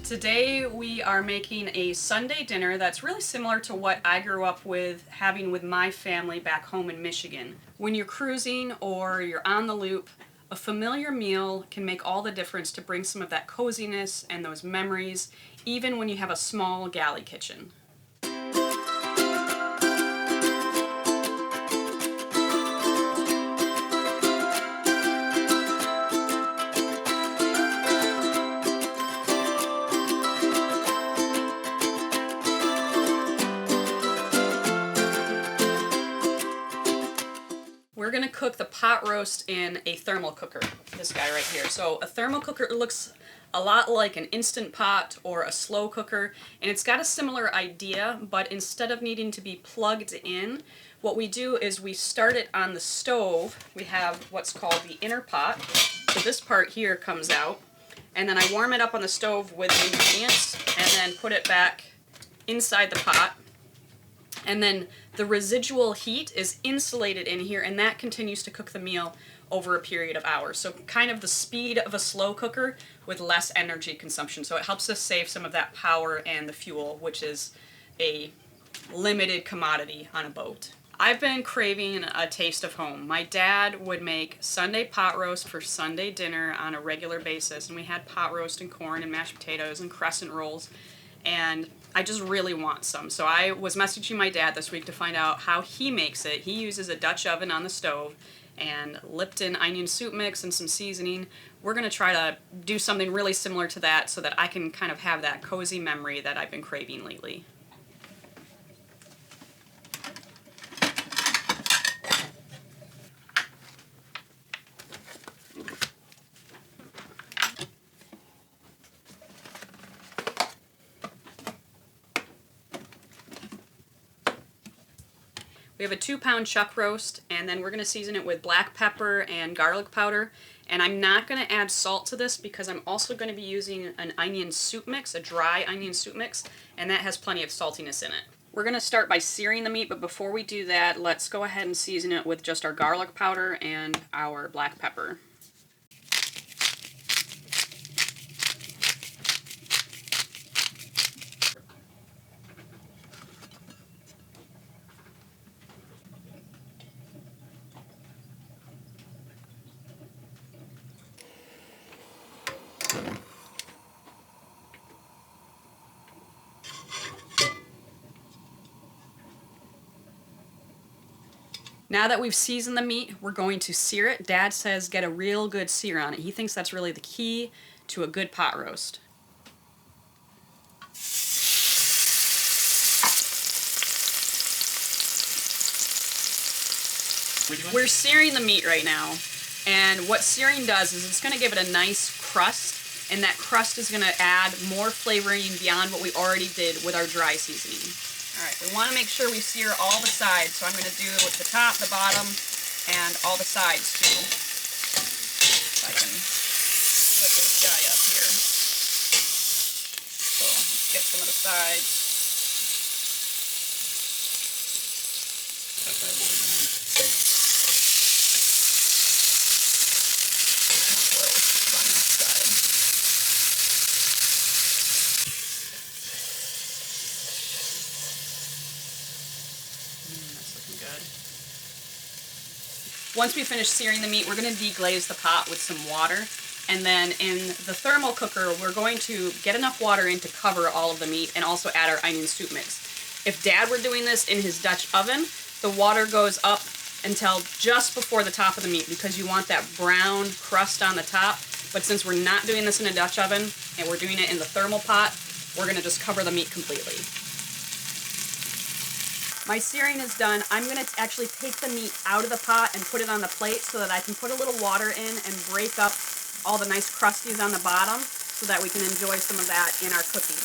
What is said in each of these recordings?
Today we are making a Sunday dinner that's really similar to what I grew up with having with my family back home in Michigan. When you're cruising or you're on the loop, a familiar meal can make all the difference to bring some of that coziness and those memories, even when you have a small galley kitchen. We're going to cook the pot roast in a thermal cooker, this guy right here. So a thermal cooker looks a lot like an Instant Pot or a slow cooker, and it's got a similar idea, but instead of needing to be plugged in, what we do is we start it on the stove. We have what's called the inner pot. So this part here comes out, and then I warm it up on the stove with the ingredients and then put it back inside the pot. And then the residual heat is insulated in here, and that continues to cook the meal over a period of hours. So kind of the speed of a slow cooker with less energy consumption. So it helps us save some of that power and the fuel, which is a limited commodity on a boat. I've been craving a taste of home. My dad would make Sunday pot roast for Sunday dinner on a regular basis, and we had pot roast and corn and mashed potatoes and crescent rolls, and I just really want some. So I was messaging my dad this week to find out how he makes it. He uses a Dutch oven on the stove and Lipton onion soup mix and some seasoning. We're going to try to do something really similar to that so that I can kind of have that cozy memory that I've been craving lately. We have a 2-pound chuck roast, and then we're going to season it with black pepper and garlic powder. And I'm not going to add salt to this because I'm also going to be using an onion soup mix, a dry onion soup mix, and that has plenty of saltiness in it. We're going to start by searing the meat, but before we do that, let's go ahead and season it with just our garlic powder and our black pepper. Now that we've seasoned the meat, we're going to sear it. Dad says get a real good sear on it. He thinks that's really the key to a good pot roast. We're searing the meat right now, and what searing does is it's going to give it a nice crust, and that crust is going to add more flavoring beyond what we already did with our dry seasoning. Alright, we want to make sure we sear all the sides, so I'm going to do the top, the bottom, and all the sides too. If I can flip this guy up here. So let's get some of the sides. Once we finish searing the meat, we're going to deglaze the pot with some water, and then in the thermal cooker, we're going to get enough water in to cover all of the meat and also add our onion soup mix. If Dad were doing this in his Dutch oven, the water goes up until just before the top of the meat because you want that brown crust on the top, but since we're not doing this in a Dutch oven and we're doing it in the thermal pot, we're going to just cover the meat completely. My searing is done. I'm going to actually take the meat out of the pot and put it on the plate so that I can put a little water in and break up all the nice crusties on the bottom so that we can enjoy some of that in our cooking.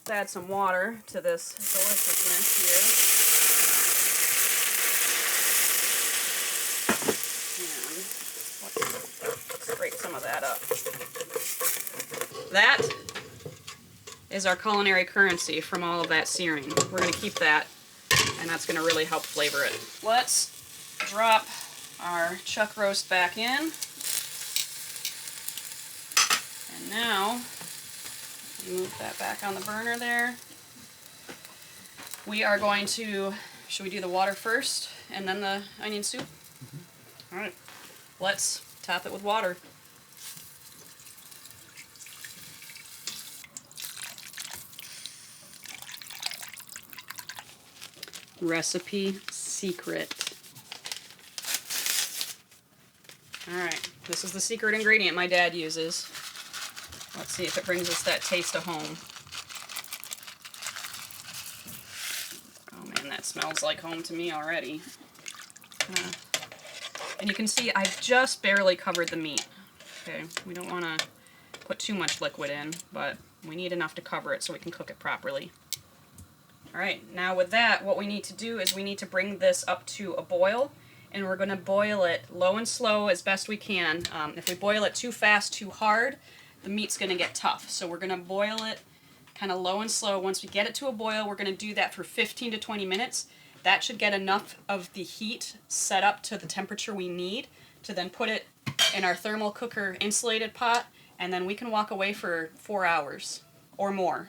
Let's add some water to this deliciousness here. And scrape some of that up. That is our culinary currency from all of that searing. We're going to keep that, and that's going to really help flavor it. Let's drop our chuck roast back in. And now, move that back on the burner there. We are going to, should we do the water first and then the onion soup? Mm-hmm. All right, let's top it with water. Recipe secret. All right, this is the secret ingredient my dad uses. Let's see if it brings us that taste of home. Oh man, that smells like home to me already. And you can see I've just barely covered the meat. Okay, we don't want to put too much liquid in, but we need enough to cover it so we can cook it properly. Alright, now with that, what we need to do is we need to bring this up to a boil, and we're going to boil it low and slow as best we can. If we boil it too fast, too hard, the meat's going to get tough. So we're going to boil it kind of low and slow. Once we get it to a boil, we're going to do that for 15 to 20 minutes. That should get enough of the heat set up to the temperature we need to then put it in our thermal cooker insulated pot, and then we can walk away for 4 hours or more.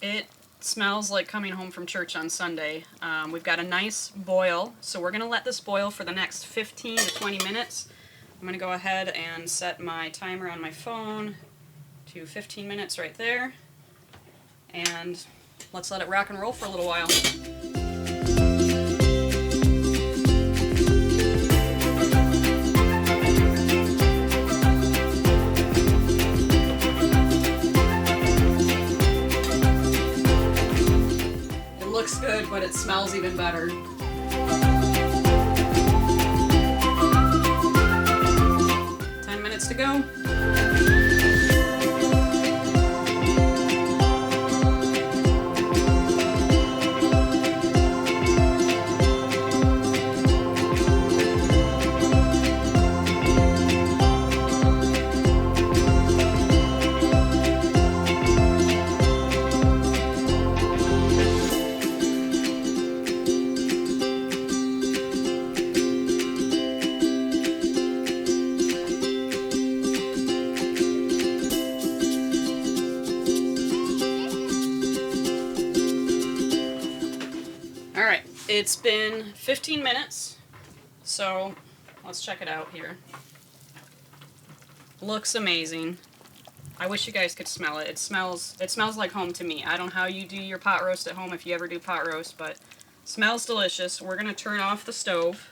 It smells like coming home from church on Sunday. We've got a nice boil, so we're going to let this boil for the next 15 to 20 minutes. I'm going to go ahead and set my timer on my phone to 15 minutes right there. And let's let it rock and roll for a little while. Looks good, but it smells even better. Ten minutes to go. It's been 15 minutes, so let's check it out here. Looks amazing. I wish you guys could smell it. It smells like home to me. I don't know how you do your pot roast at home if you ever do pot roast, but it smells delicious. We're gonna turn off the stove.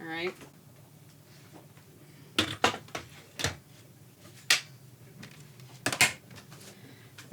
All right.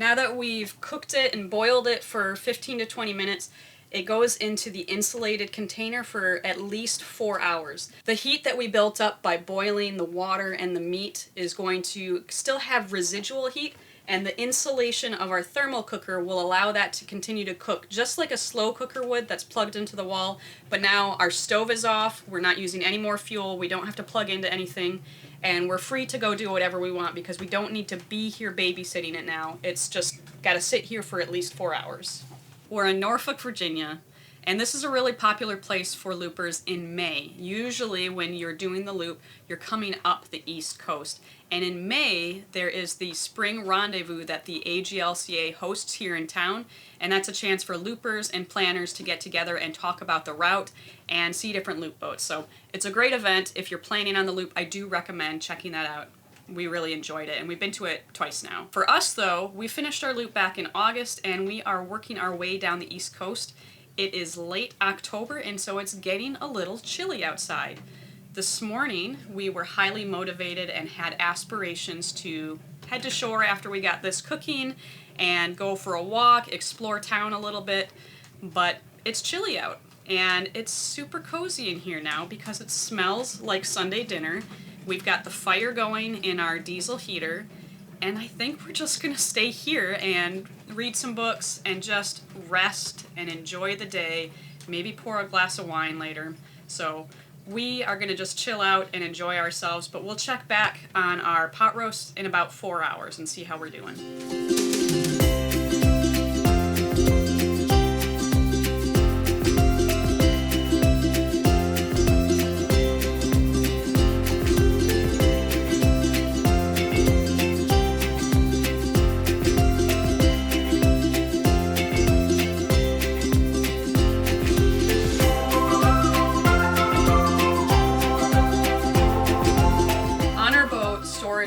Now that we've cooked it and boiled it for 15 to 20 minutes, it goes into the insulated container for at least 4 hours. The heat that we built up by boiling the water and the meat is going to still have residual heat, and the insulation of our thermal cooker will allow that to continue to cook just like a slow cooker would that's plugged into the wall. But now our stove is off, we're not using any more fuel, we don't have to plug into anything, and we're free to go do whatever we want because we don't need to be here babysitting it now. It's just got to sit here for at least 4 hours. We're in Norfolk, Virginia, and this is a really popular place for loopers in May. Usually when you're doing the loop, you're coming up the East Coast. And in May, there is the spring rendezvous that the AGLCA hosts here in town, and that's a chance for loopers and planners to get together and talk about the route and see different loop boats. So it's a great event. If you're planning on the loop, I do recommend checking that out. We really enjoyed it, and we've been to it twice now. For us, though, we finished our loop back in August, and we are working our way down the East Coast. It is late October, and so it's getting a little chilly outside. This morning, we were highly motivated and had aspirations to head to shore after we got this cooking and go for a walk, explore town a little bit, but it's chilly out, and it's super cozy in here now because it smells like Sunday dinner. We've got the fire going in our diesel heater, and I think we're just gonna stay here and read some books and just rest and enjoy the day maybe pour a glass of wine later. So we are going to just chill out and enjoy ourselves, but we'll check back on our pot roast in about 4 hours and see how we're doing.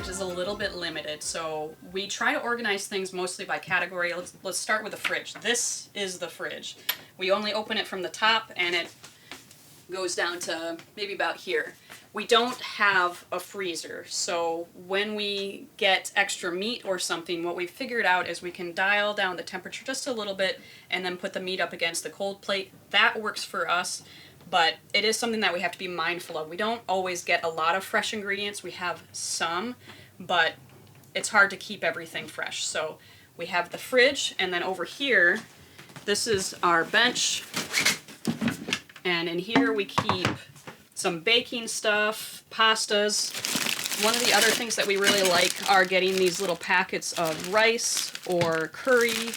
Is a little bit limited, so we try to organize things mostly by category. Let's start with the fridge. This is the fridge. We only open it from the top and it goes down to maybe about here. We don't have a freezer, so when we get extra meat or something, what we figured out is we can dial down the temperature just a little bit and then put the meat up against the cold plate. That works for us. But it is something that we have to be mindful of. We don't always get a lot of fresh ingredients. We have some, but it's hard to keep everything fresh. So we have the fridge, and then over here, this is our bench. And in here we keep some baking stuff, pastas. One of the other things that we really like are getting these little packets of rice or curry,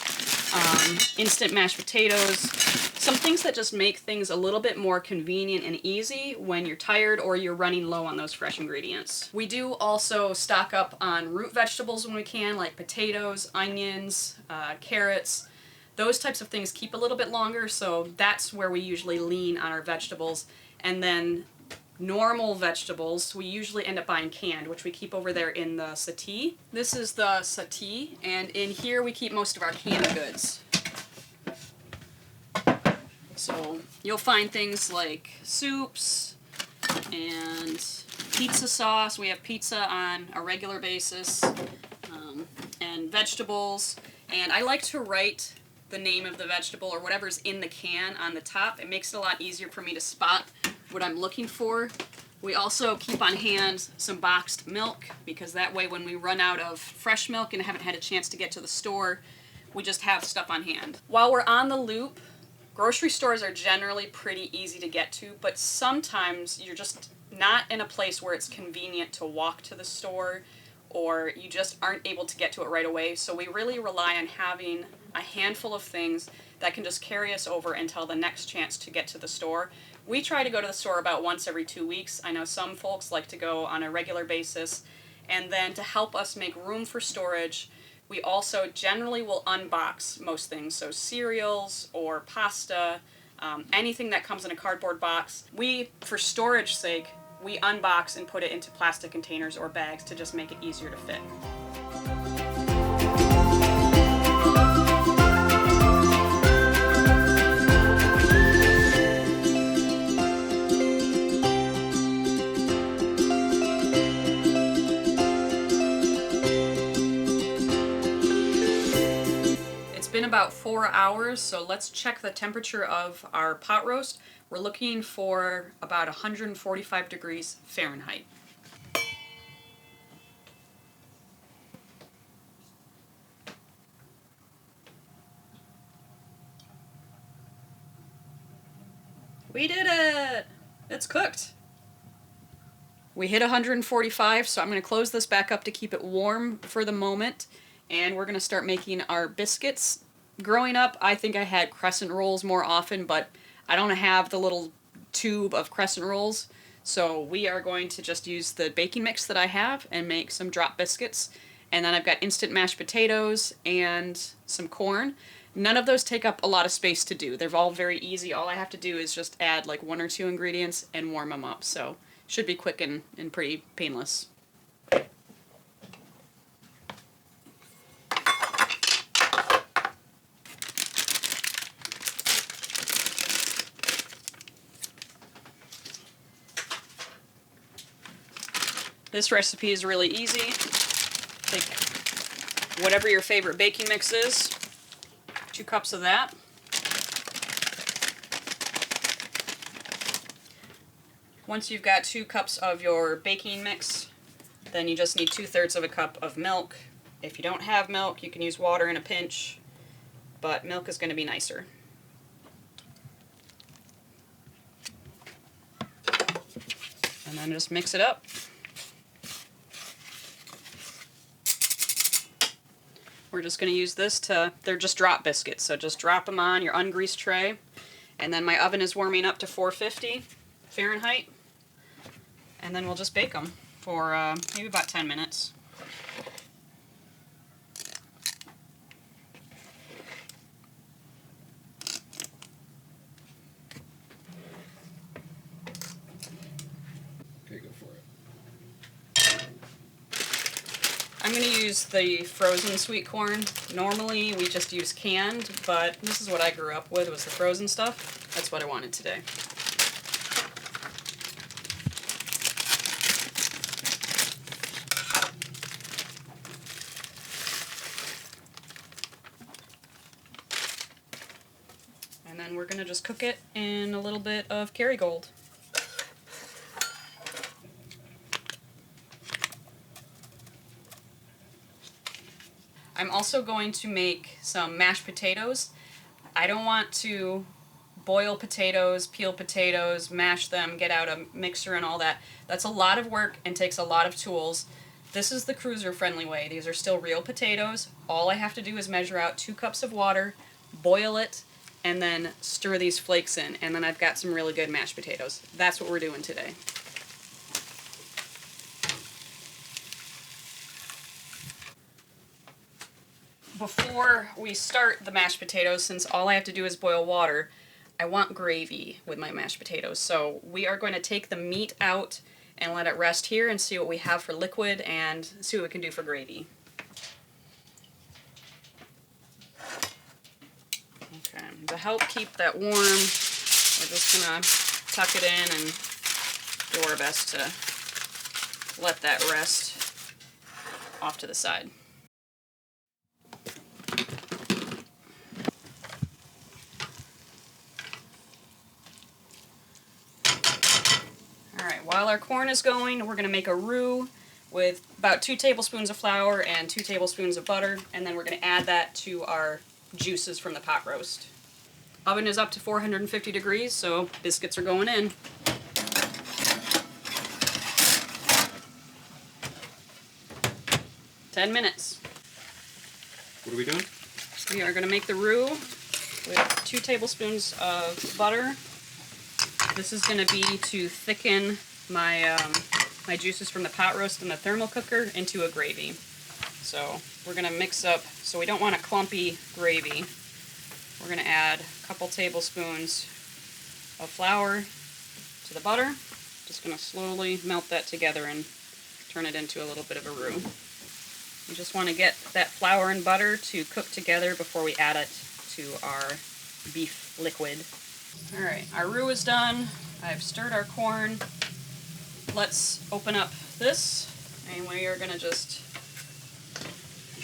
instant mashed potatoes, some things that just make things a little bit more convenient and easy when you're tired or you're running low on those fresh ingredients. We do also stock up on root vegetables when we can, like potatoes, onions, carrots. Those types of things keep a little bit longer, so that's where we usually lean on our vegetables. And then normal vegetables, we usually end up buying canned, which we keep over there in the settee. This is the settee, and in here we keep most of our canned goods. So you'll find things like soups and pizza sauce. We have pizza on a regular basis, and vegetables. And I like to write the name of the vegetable or whatever's in the can on the top. It makes it a lot easier for me to spot what I'm looking for. We also keep on hand some boxed milk, because that way when we run out of fresh milk and haven't had a chance to get to the store, we just have stuff on hand. While we're on the loop, grocery stores are generally pretty easy to get to, but sometimes you're just not in a place where it's convenient to walk to the store, or you just aren't able to get to it right away. So we really rely on having a handful of things that can just carry us over until the next chance to get to the store. We try to go to the store about once every 2 weeks. I know some folks like to go on a regular basis. And then to help us make room for storage, we also generally will unbox most things, so cereals or pasta, anything that comes in a cardboard box. For storage sake, we unbox and put it into plastic containers or bags to just make it easier to fit. Been about 4 hours, so let's check the temperature of our pot roast. We're looking for about 145 degrees Fahrenheit. We did it! It's cooked. We hit 145, so I'm going to close this back up to keep it warm for the moment, and we're going to start making our biscuits. Growing up, I think I had crescent rolls more often, but I don't have the little tube of crescent rolls, so we are going to just use the baking mix that I have and make some drop biscuits. And then I've got instant mashed potatoes and some corn. None of those take up a lot of space to do. They're all very easy. All I have to do is just add like 1 or 2 ingredients and warm them up, so should be quick and pretty painless. This recipe is really easy. Take whatever your favorite baking mix is, 2 cups of that. Once you've got 2 cups of your baking mix, then you just need 2/3 of a cup of milk. If you don't have milk, you can use water in a pinch, but milk is going to be nicer. And then just mix it up. We're just going to use this they're just drop biscuits, so just drop them on your ungreased tray. And then my oven is warming up to 450 Fahrenheit. And then we'll just bake them for maybe about 10 minutes. Okay, go for it. I'm going to use the frozen sweet corn. Normally we just use canned, but this is what I grew up with, was the frozen stuff. That's what I wanted today. And then we're going to just cook it in a little bit of Kerrygold. I'm also going to make some mashed potatoes. I don't want to boil potatoes, peel potatoes, mash them, get out a mixer and all that. That's a lot of work and takes a lot of tools. This is the cruiser-friendly way. These are still real potatoes. All I have to do is measure out 2 cups of water, boil it, and then stir these flakes in. And then I've got some really good mashed potatoes. That's what we're doing today. Before we start the mashed potatoes, since all I have to do is boil water, I want gravy with my mashed potatoes. So we are going to take the meat out and let it rest here and see what we have for liquid and see what we can do for gravy. Okay, to help keep that warm, we're just going to tuck it in and do our best to let that rest off to the side. Alright, while our corn is going, we're going to make a roux with about 2 tablespoons of flour and 2 tablespoons of butter, and then we're going to add that to our juices from the pot roast. Oven is up to 450 degrees, so biscuits are going in. "10 minutes. What are we doing? We are going to make the roux with 2 tablespoons of butter. This is going to be to thicken my my juices from the pot roast in the thermal cooker into a gravy. So we're going to mix up, so we don't want a clumpy gravy. We're going to add a couple tablespoons of flour to the butter. Just going to slowly melt that together and turn it into a little bit of a roux. You just want to get that flour and butter to cook together before we add it to our beef liquid. Alright, our roux is done. I've stirred our corn. Let's open up this, and we are going to just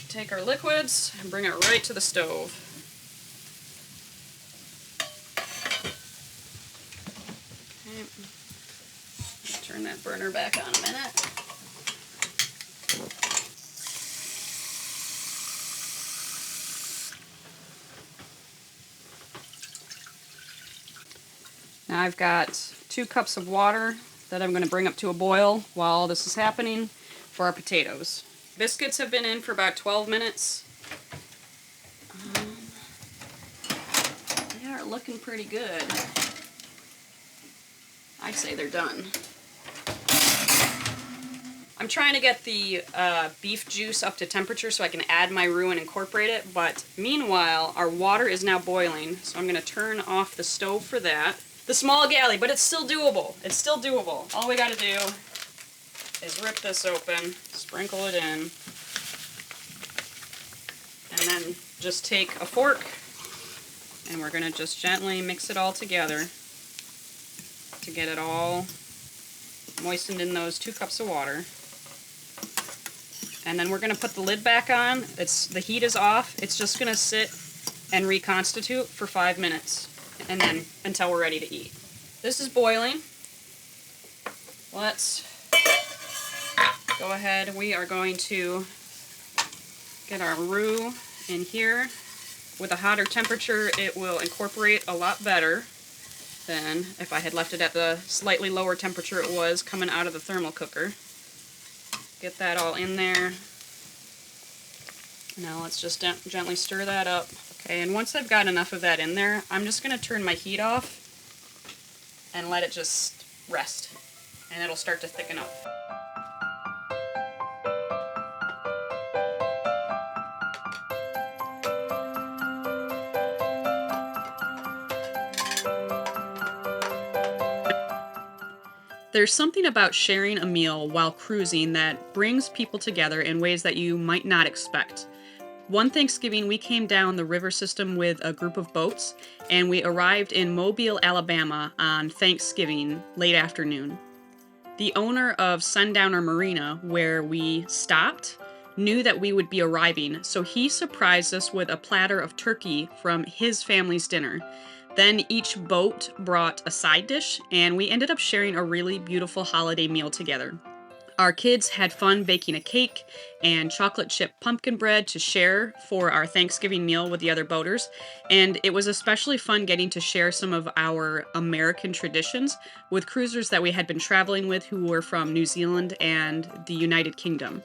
take our liquids and bring it right to the stove. Okay. Turn that burner back on a minute. Now I've got 2 cups of water that I'm going to bring up to a boil while this is happening for our potatoes. Biscuits have been in for about 12 minutes. They are looking pretty good. I'd say they're done. I'm trying to get the beef juice up to temperature so I can add my roux and incorporate it, but meanwhile our water is now boiling, so I'm going to turn off the stove for that. The small galley, but it's still doable. It's still doable. All we got to do is rip this open, sprinkle it in, and then just take a fork and we're going to just gently mix it all together to get it all moistened in those 2 cups of water. And then we're going to put the lid back on. The heat is off. It's just going to sit and reconstitute for 5 minutes. And then until we're ready to eat. This is boiling. Let's go ahead. We are going to get our roux in here. With a hotter temperature, it will incorporate a lot better. than if I had left it at the slightly lower temperature it was coming out of the thermal cooker. Get that all in there. Now let's just gently stir that up. Okay, and once I've got enough of that in there, I'm just going to turn my heat off and let it just rest, and it'll start to thicken up. There's something about sharing a meal while cruising that brings people together in ways that you might not expect. One Thanksgiving, we came down the river system with a group of boats, and we arrived in Mobile, Alabama on Thanksgiving late afternoon. The owner of Sundowner Marina, where we stopped, knew that we would be arriving, so he surprised us with a platter of turkey from his family's dinner. Then each boat brought a side dish, and we ended up sharing a really beautiful holiday meal together. Our kids had fun baking a cake and chocolate chip pumpkin bread to share for our Thanksgiving meal with the other boaters, and it was especially fun getting to share some of our American traditions with cruisers that we had been traveling with who were from New Zealand and the United Kingdom.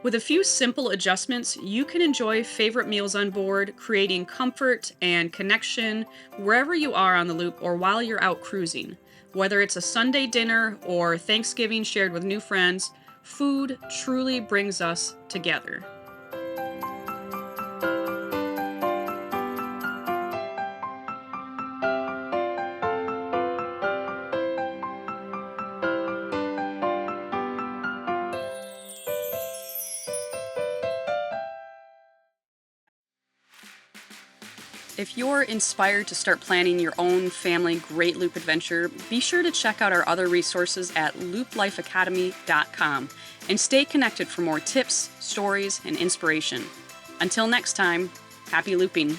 With a few simple adjustments, you can enjoy favorite meals on board, creating comfort and connection wherever you are on the loop or while you're out cruising. Whether it's a Sunday dinner or Thanksgiving shared with new friends, food truly brings us together. If you're inspired to start planning your own family Great Loop adventure, be sure to check out our other resources at looplifeacademy.com and stay connected for more tips, stories, and inspiration. Until next time, happy looping.